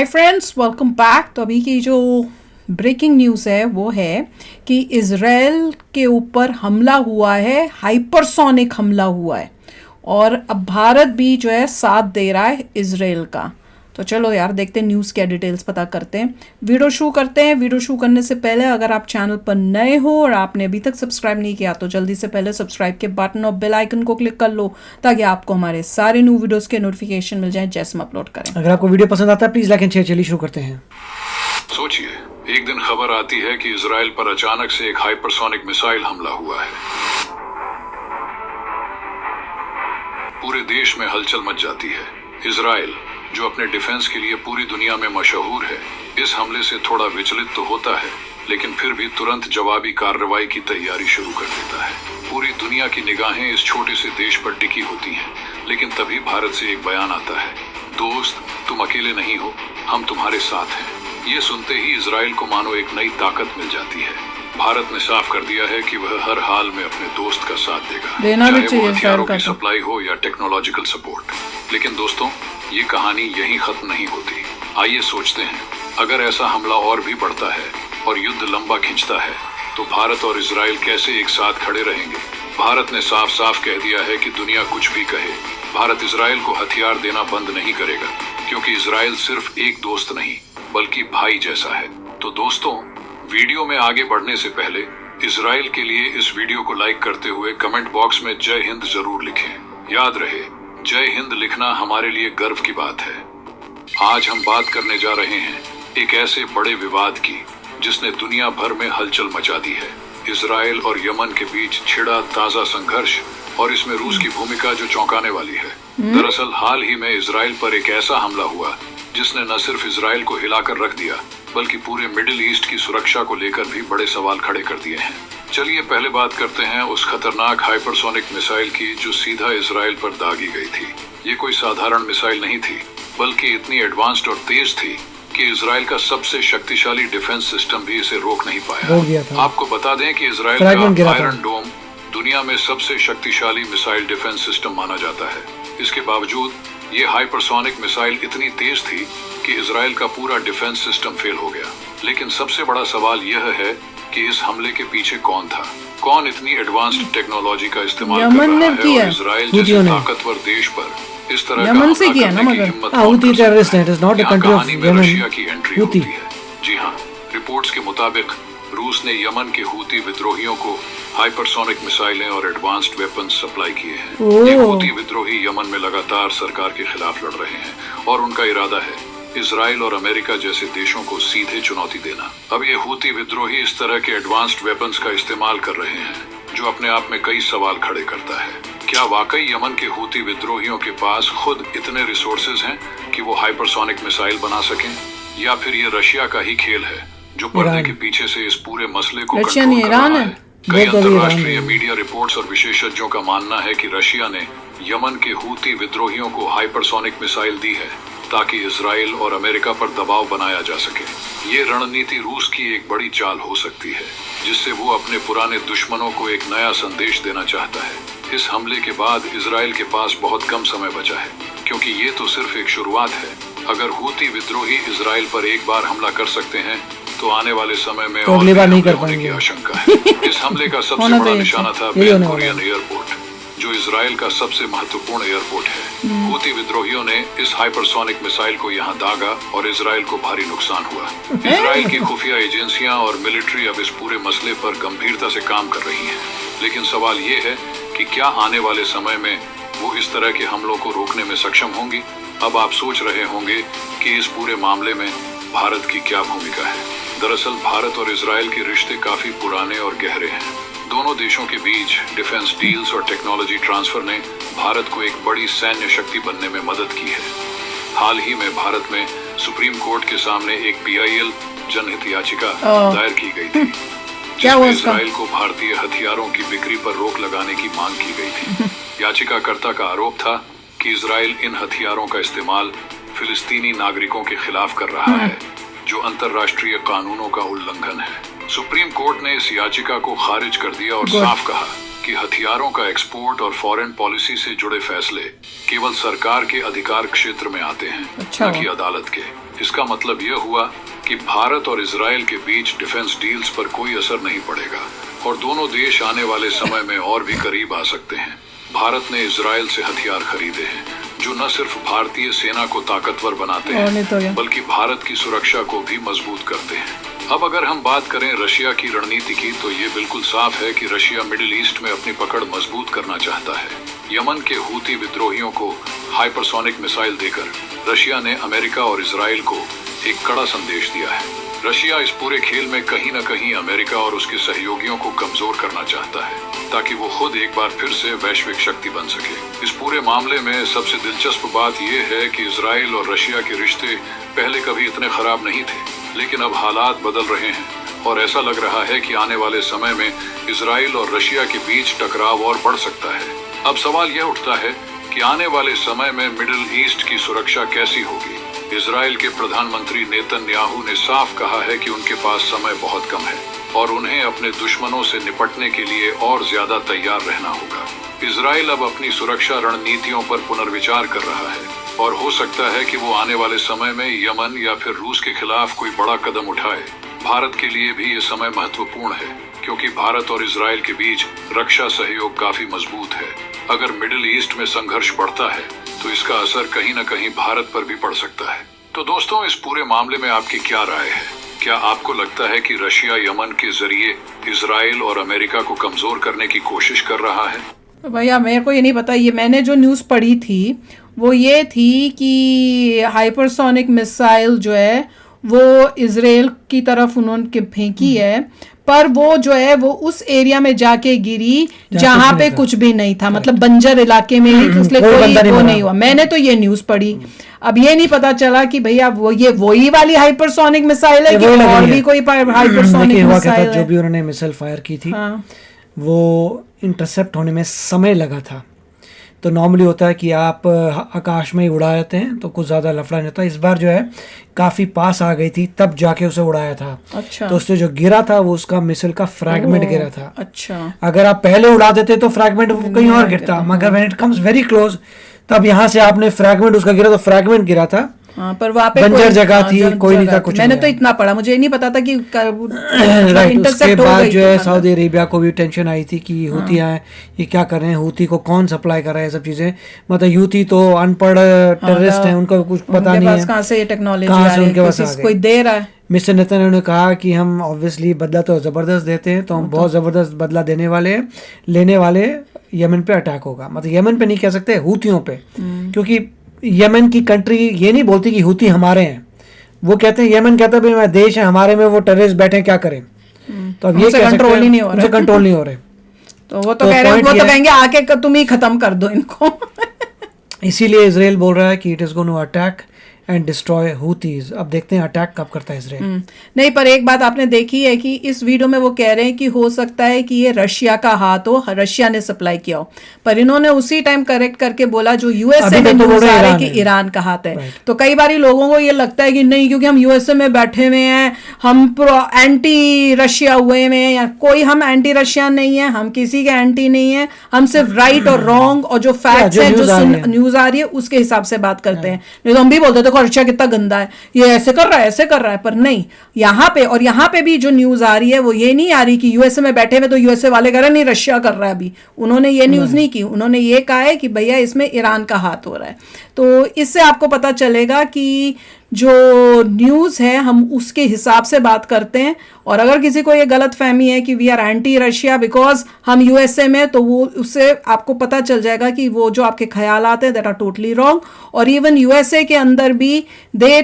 Hi friends, welcome back. तो अभी की जो ब्रेकिंग न्यूज़ है वो है कि इज़राइल के ऊपर हमला हुआ है, हाइपरसोनिक हमला हुआ है और अब भारत भी जो है साथ दे रहा है इज़राइल का। तो चलो यार देखते हैं न्यूज़ क्या डिटेल्स पता करते हैं। वीडियो शुरू करते हैं। वीडियो शुरू करने से पहले अगर आप चैनल पर नए हो और आपने अभी तक सब्सक्राइब नहीं किया तो जल्दी से पहले सब्सक्राइब के बटन और बेल आइकन को क्लिक कर लो ताकि आपको हमारे सारे न्यू वीडियोस के नोटिफिकेशन मिल जाएं जैसे हम अपलोड करें। अगर आपको वीडियो पसंद आता है प्लीज लाइक एंड शेयर। चलिए शुरू करते हैं। सोचिए, एक दिन खबर आती है कि इजराइल पर अचानक से एक हाइपरसोनिक मिसाइल हमला हुआ है। पूरे देश में हलचल मच जाती है। इजराइल, जो अपने डिफेंस के लिए पूरी दुनिया में मशहूर है, इस हमले से थोड़ा विचलित तो होता है, लेकिन फिर भी तुरंत जवाबी कार्रवाई की तैयारी शुरू कर देता है। पूरी दुनिया की निगाहें इस छोटे से देश पर टिकी होती हैं, लेकिन तभी भारत से एक बयान आता है, दोस्त तुम अकेले नहीं हो, हम तुम्हारे साथ हैं। ये सुनते ही इजराइल को मानो एक नई ताकत मिल जाती है। भारत ने साफ कर दिया है कि वह हर हाल में अपने दोस्त का साथ देगा, चाहे वो हथियारों की सप्लाई हो या टेक्नोलॉजिकल सपोर्ट। लेकिन दोस्तों, ये कहानी यहीं खत्म नहीं होती। आइए सोचते हैं, अगर ऐसा हमला और भी बढ़ता है और युद्ध लंबा खिंचता है तो भारत और इजराइल कैसे एक साथ खड़े रहेंगे। भारत ने साफ साफ कह दिया है कि दुनिया कुछ भी कहे, भारत इजराइल को हथियार देना बंद नहीं करेगा, क्योंकि इजराइल सिर्फ एक दोस्त नहीं बल्कि भाई जैसा है। तो दोस्तों, वीडियो में आगे बढ़ने से पहले इजराइल के लिए इस वीडियो को लाइक करते हुए कमेंट बॉक्स में जय हिंद जरूर लिखें। याद रहे, जय हिंद लिखना हमारे लिए गर्व की बात है। आज हम बात करने जा रहे हैं एक ऐसे बड़े विवाद की जिसने दुनिया भर में हलचल मचा दी है। इजराइल और यमन के बीच छिड़ा ताजा संघर्ष और इसमें रूस की भूमिका जो चौंकाने वाली है। दरअसल हाल ही में इजराइल पर एक ऐसा हमला हुआ जिसने न सिर्फ इजराइल को हिलाकर रख दिया बल्कि पूरे मिडिल ईस्ट की सुरक्षा को लेकर भी बड़े सवाल खड़े कर दिए हैं। चलिए पहले बात करते हैं उस खतरनाक हाइपरसोनिक मिसाइल की जो सीधा इजराइल पर दागी गई थी। ये कोई साधारण मिसाइल नहीं थी, बल्कि इतनी एडवांस्ड और तेज थी कि इजराइल का सबसे शक्तिशाली डिफेंस सिस्टम भी इसे रोक नहीं पाया। आपको बता दें कि इजराइल का आयरन डोम दुनिया में सबसे शक्तिशाली मिसाइल डिफेंस सिस्टम माना जाता है। इसके बावजूद ये हाइपरसोनिक मिसाइल इतनी तेज थी कि इजराइल का पूरा डिफेंस सिस्टम फेल हो गया। लेकिन सबसे बड़ा सवाल यह है कि इस हमले के पीछे कौन था, कौन इतनी एडवांस्ड टेक्नोलॉजी का इस्तेमाल कर रहा है और इजराइल जैसे ताकतवर देश पर इस तरह का हमला करने की हिम्मत कौन कर सकता है। कहानी में रशिया की एंट्री होती है। जी हाँ, रिपोर्ट्स के मुताबिक रूस ने यमन के हूती विद्रोहियों को हाइपरसोनिक मिसाइलें और एडवांस्ड वेपन्स सप्लाई किए हैं। ये हूती विद्रोही यमन में लगातार सरकार के खिलाफ लड़ रहे हैं और उनका इरादा है इजराइल और अमेरिका जैसे देशों को सीधे चुनौती देना। अब ये हूती विद्रोही इस तरह के एडवांस्ड वेपन्स का इस्तेमाल कर रहे हैं जो अपने आप में कई सवाल खड़े करता है। क्या वाकई यमन के हूती विद्रोहियों के पास खुद इतने रिसोर्सेज हैं कि वो हाइपरसोनिक मिसाइल बना सकें, या फिर ये रशिया का ही खेल है जो पर्दे के पीछे से इस पूरे मसले को कंट्रोल कर रहा है। कई अंतर्राष्ट्रीय मीडिया रिपोर्ट्स और विशेषज्ञों का मानना है कि रशिया ने यमन के हूती विद्रोहियों को हाइपरसोनिक मिसाइल दी है ताकि इजराइल और अमेरिका पर दबाव बनाया जा सके। ये रणनीति रूस की एक बड़ी चाल हो सकती है जिससे वो अपने पुराने दुश्मनों को एक नया संदेश देना चाहता है। इस हमले के बाद इजराइल के पास बहुत कम समय बचा है, क्योंकि ये तो सिर्फ एक शुरुआत है। अगर हूती विद्रोही इजराइल पर एक बार हमला कर सकते हैं तो आने वाले समय में और भी हमले होने की आशंका है। इस हमले का सबसे बड़ा निशाना था बेन गुरियन एयरपोर्ट, जो इजराइल का सबसे महत्वपूर्ण एयरपोर्ट है। हूती विद्रोहियों ने इस हाइपरसोनिक मिसाइल को यहाँ दागा और इजराइल को भारी नुकसान हुआ। इजराइल की खुफिया एजेंसियां और मिलिट्री अब इस पूरे मसले पर गंभीरता से काम कर रही हैं। लेकिन सवाल ये है कि क्या आने वाले समय में वो इस तरह के हमलों को रोकने में सक्षम होंगी। अब आप सोच रहे होंगे कि इस पूरे मामले में भारत की क्या भूमिका है। दरअसल भारत और इजराइल के रिश्ते काफी पुराने और गहरे हैं। दोनों देशों के बीच डिफेंस डील्स और टेक्नोलॉजी ट्रांसफर ने भारत को एक बड़ी सैन्य शक्ति बनने में मदद की है। हाल ही में भारत में सुप्रीम कोर्ट के सामने एक PIL जनहित याचिका दायर की गई थी, जिसमें इजराइल को भारतीय हथियारों की बिक्री पर रोक लगाने की मांग की गई थी। याचिकाकर्ता का आरोप था कि इजराइल इन हथियारों का इस्तेमाल फिलिस्तीनी नागरिकों के खिलाफ कर रहा है, जो अंतर्राष्ट्रीय कानूनों का उल्लंघन है। सुप्रीम कोर्ट ने इस याचिका को खारिज कर दिया और साफ कहा कि हथियारों का एक्सपोर्ट और फॉरेन पॉलिसी से जुड़े फैसले केवल सरकार के अधिकार क्षेत्र में आते हैं, न कि अदालत के। इसका मतलब यह हुआ कि भारत और इजराइल के बीच डिफेंस डील्स पर कोई असर नहीं पड़ेगा और दोनों देश आने वाले समय में और भी करीब आ सकते हैं। भारत ने इजराइल से हथियार खरीदे हैं जो न सिर्फ भारतीय सेना को ताकतवर बनाते हैं बल्कि भारत की सुरक्षा को भी मजबूत करते हैं। अब अगर हम बात करें रशिया की रणनीति की, तो ये बिल्कुल साफ है कि रशिया मिडिल ईस्ट में अपनी पकड़ मजबूत करना चाहता है। यमन के हूती विद्रोहियों को हाइपरसोनिक मिसाइल देकर रशिया ने अमेरिका और इजराइल को एक कड़ा संदेश दिया है। रशिया इस पूरे खेल में कहीं न कहीं अमेरिका और उसके सहयोगियों को कमजोर करना चाहता है ताकि वो खुद एक बार फिर से वैश्विक शक्ति बन सके। इस पूरे मामले में सबसे दिलचस्प बात यह है कि इजराइल और रशिया के रिश्ते पहले कभी इतने खराब नहीं थे, लेकिन अब हालात बदल रहे हैं और ऐसा लग रहा है कि आने वाले समय में इजराइल और रशिया के बीच टकराव और बढ़ सकता है। अब सवाल यह उठता है कि आने वाले समय में मिडिल ईस्ट की सुरक्षा कैसी होगी। इजराइल के प्रधानमंत्री नेतन्याहू ने साफ कहा है कि उनके पास समय बहुत कम है और उन्हें अपने दुश्मनों से निपटने के लिए और ज्यादा तैयार रहना होगा। इजराइल अब अपनी सुरक्षा रणनीतियों पर पुनर्विचार कर रहा है और हो सकता है कि वो आने वाले समय में यमन या फिर रूस के खिलाफ कोई बड़ा कदम उठाए। भारत के लिए भी ये समय महत्वपूर्ण है क्योंकि भारत और इजराइल के बीच रक्षा सहयोग काफी मजबूत है। अगर मिडिल ईस्ट में संघर्ष बढ़ता है तो इसका असर कहीं न कहीं भारत पर भी पड़ सकता है। तो दोस्तों, इस पूरे मामले में आपकी क्या राय है? क्या आपको लगता है कि रशिया यमन के जरिए इजराइल और अमेरिका को कमजोर करने की कोशिश कर रहा है? भैया मेरे को ये नहीं पता। ये मैंने जो न्यूज़ पढ़ी थी वो ये थी कि हाइपरसोनिक मिसाइल जो है वो इजराइल की तरफ उन्होंने फेंकी है, पर वो जो है वो उस एरिया में जाके गिरी जहाँ पे कुछ भी नहीं था, मतलब बंजर इलाके में ही, इसलिए कोई वो नहीं हुआ। मैंने तो ये न्यूज़ पढ़ी। अब ये नहीं पता चला कि भैया वो ये वही वाली हाइपरसोनिक मिसाइल है कि और भी कोई हाइपरसोनिक मिसाइल है। जो भी उन्होंने मिसाइल फायर की थी वो इंटरसेप्ट होने में समय लगा था। तो नॉर्मली होता है कि आप आकाश में ही उड़ा देते हैं तो कुछ ज़्यादा लफड़ा नहीं होता। इस बार जो है काफ़ी पास आ गई थी तब जाके उसे उड़ाया था। अच्छा। तो उससे जो गिरा था वो उसका मिसाइल का फ्रैगमेंट गिरा था। अच्छा। अगर आप पहले उड़ा देते तो फ्रैगमेंट कहीं और गिरता, मगर when it comes very close तब यहाँ से आपने फ्रैगमेंट उसका गिरा तो फ्रैगमेंट गिरा था। हाँ, पर वहाँ पे बंजर जगह थी, कोई नहीं था, कुछ मैंने तो इतना पढ़ा, मुझे नहीं पता था कि राइट। उसके बाद जो है सऊदी अरेबिया को भी टेंशन आई थी कि हूती हैं ये क्या कर रहे हैं, हूती को कौन सप्लाई कर रहा है, सब चीजें। मतलब हूती तो अनपढ़ टेररिस्ट हैं, उनको कुछ पता नहीं है कहाँ से ये टेक्नोलॉजी कहाँ से उनके पास आ गई। कोई दे रहा है। मिस्टर नेतन्याहू ने कहा कि हम ऑब्वियसली बदला तो जबरदस्त देते हैं, तो हम बहुत जबरदस्त बदला देने वाले हैं। लेने वाले यमन पे अटैक होगा, मतलब यमन पे नहीं कह सकते, हूतियों पे, क्योंकि यमन की कंट्री ये नहीं बोलती कि हूती हमारे हैं। वो कहते हैं, यमन कहता है भाई हमारा देश है, हमारे में वो टेररिस्ट बैठे हैं, क्या करें। तो अब ये कंट्रोल ही नहीं हो रहा, कंट्रोल नहीं हो रहे। तो वो तो कह रहे हैं, वो तो कहेंगे आके तुम ही खत्म कर दो इनको। इसीलिए इजराइल बोल रहा है कि it is going to attack and destroy Houthis. अब देखते हैं अटैक कब करता है इजराइल। नहीं, पर एक बात आपने देखी है कि इस वीडियो में वो कह रहे हैं कि हो सकता है कि ये रशिया का हाथ हो, रशिया ने सप्लाई किया हो, पर इन्होंने उसी टाइम करेक्ट करके बोला जो यूएसए में न्यूज़ आ रही है कि ईरान का हाथ है। तो कई बार लोगों को ये लगता है कि नहीं, क्योंकि हम यूएसए में बैठे हुए हैं, हम एंटी रशिया हुए हैं, या कोई हम एंटी रशिया नहीं है, हम किसी के एंटी नहीं है, हम सिर्फ राइट और रॉन्ग और जो फैक्ट्स है, जो न्यूज आ रही है उसके हिसाब से बात करते हैं। नहीं तो हम भी बोलते देखो रशिया कितना गंदा है, ये ऐसे कर रहा है, ऐसे कर रहा है, पर नहीं, यहाँ पे और यहाँ पे भी जो न्यूज आ रही है वो ये नहीं आ रही कि यूएसए में बैठे हुए तो यूएसए वाले कह रहे हैं नहीं रशिया कर रहा है। अभी उन्होंने ये न्यूज नहीं की, उन्होंने ये कहा है कि भैया इसमें ईरान का हाथ हो रहा है। तो इससे आपको पता चलेगा कि जो न्यूज़ है हम उसके हिसाब से बात करते हैं। और अगर किसी को ये गलत फहमी है कि we are anti Russia because हम यूएसए में, तो वो उससे आपको पता चल जाएगा कि वो जो आपके ख्यालात हैं दैट आर टोटली रॉन्ग। और इवन यूएसए के अंदर भी they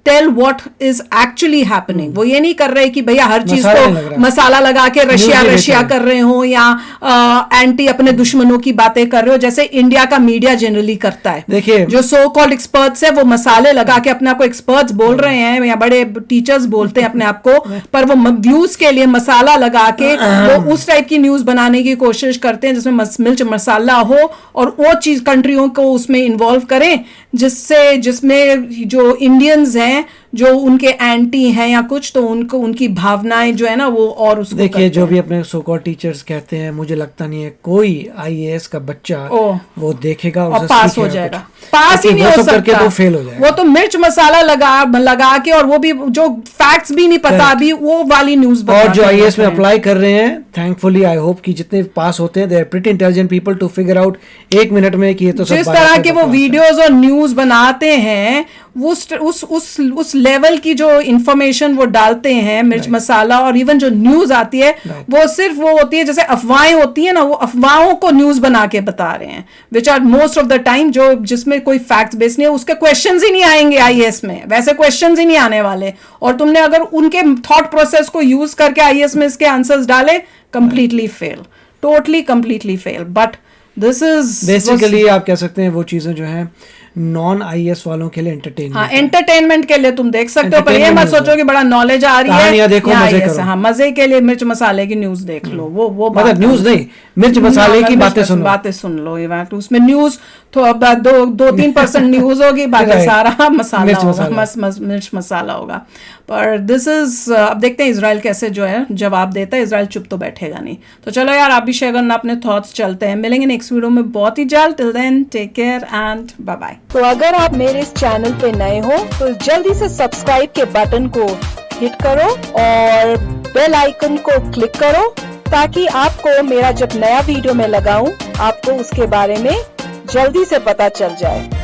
tell what is actually happening. वो ये नहीं कर रहे कि भैया हर चीज को मसाला लगा के रशिया रशिया कर रहे हो या एंटी अपने दुश्मनों की बातें कर रहे हो, जैसे इंडिया का मीडिया जनरली करता है। देखिए, जो सो कॉल्ड एक्सपर्ट्स है वो मसाले लगा के अपने आप को एक्सपर्ट्स बोल रहे हैं या बड़े टीचर्स बोलते हैं अपने आप को, पर वो व्यूज के लिए मसाला लगा के वो उस टाइप की न्यूज बनाने की कोशिश करते हैं जिसमें मिर्च मसाला हो और वो चीज कंट्रियों को उसमें इन्वॉल्व करें जिसमें जो इंडियंस हैं जो उनके एंटी हैं या कुछ, तो उनको उनकी भावनाएं जो है ना वो और उसको देखिए जो भी अपने सो कॉल्ड टीचर्स कहते हैं, मुझे लगता नहीं है कोई आईएएस का बच्चा वो देखेगा और पास हो जाएगा। पास ही नहीं हो सकता, तो फेल हो जाएगा। वो तो मिर्च मसाला लगा के, और वो भी जो फैक्ट्स भी नहीं पता अभी, वो वाली न्यूज बता। और जो आईएएस में अप्लाई कर रहे हैं, थैंकफुली आई होप कि जितने पास होते हैं, they are pretty intelligent people to figure out 1 minute में कि ये तो सब जिस तरह के वो वीडियोस और न्यूज बनाते हैं, उस लेवल की जो इंफॉर्मेशन वो डालते हैं, मिर्च मसाला, और इवन जो न्यूज आती है वो सिर्फ वो होती है जैसे अफवाहें होती है ना, वो अफवाहों को न्यूज बना के बता रहे हैं, which are most of the time जो जिसमें कोई फैक्ट्स बेस नहीं है, उसके क्वेश्चंस ही नहीं आएंगे आईएएस में, वैसे क्वेश्चंस ही नहीं आने वाले। और तुमने अगर उनके थॉट प्रोसेस को यूज करके आईएएस में इसके आंसर्स डाले, completely fail, totally completely fail. But this is basically आप कह सकते हैं वो चीजें जो हैं नॉन आईएएस वालों के लिए एंटरटेनमेंट, हाँ एंटरटेनमेंट के लिए तुम देख सकते हो, पर ये मत सोचो कि बड़ा नॉलेज आ रही है, देखो मजे करो। हाँ मजे के लिए मिर्च मसाले की न्यूज देख लो, वो मतलब न्यूज नहीं, मिर्च मसाले की बातें सुन लो। ये बात उसमें न्यूज तो अब 2-3% न्यूज होगी, बाकी सारा मसाला होगा, मिर्च मसाला होगा। पर दिस इज, अब देखते हैं इजराइल कैसे जो है जवाब देता है। इजराइल चुप तो बैठेगा नहीं। तो चलो यार, आप भी शेयर करना अपने थॉट्स, चलते हैं, मिलेंगे नेक्स्ट वीडियो में बहुत ही जल्द। Till then take care and bye bye. तो अगर आप मेरे इस चैनल पे नए हो तो जल्दी से सब्सक्राइब के बटन को हिट करो और बेल आइकन को क्लिक करो, ताकि आपको मेरा जब नया वीडियो मैं लगाऊं, आपको उसके बारे में जल्दी से पता चल जाए।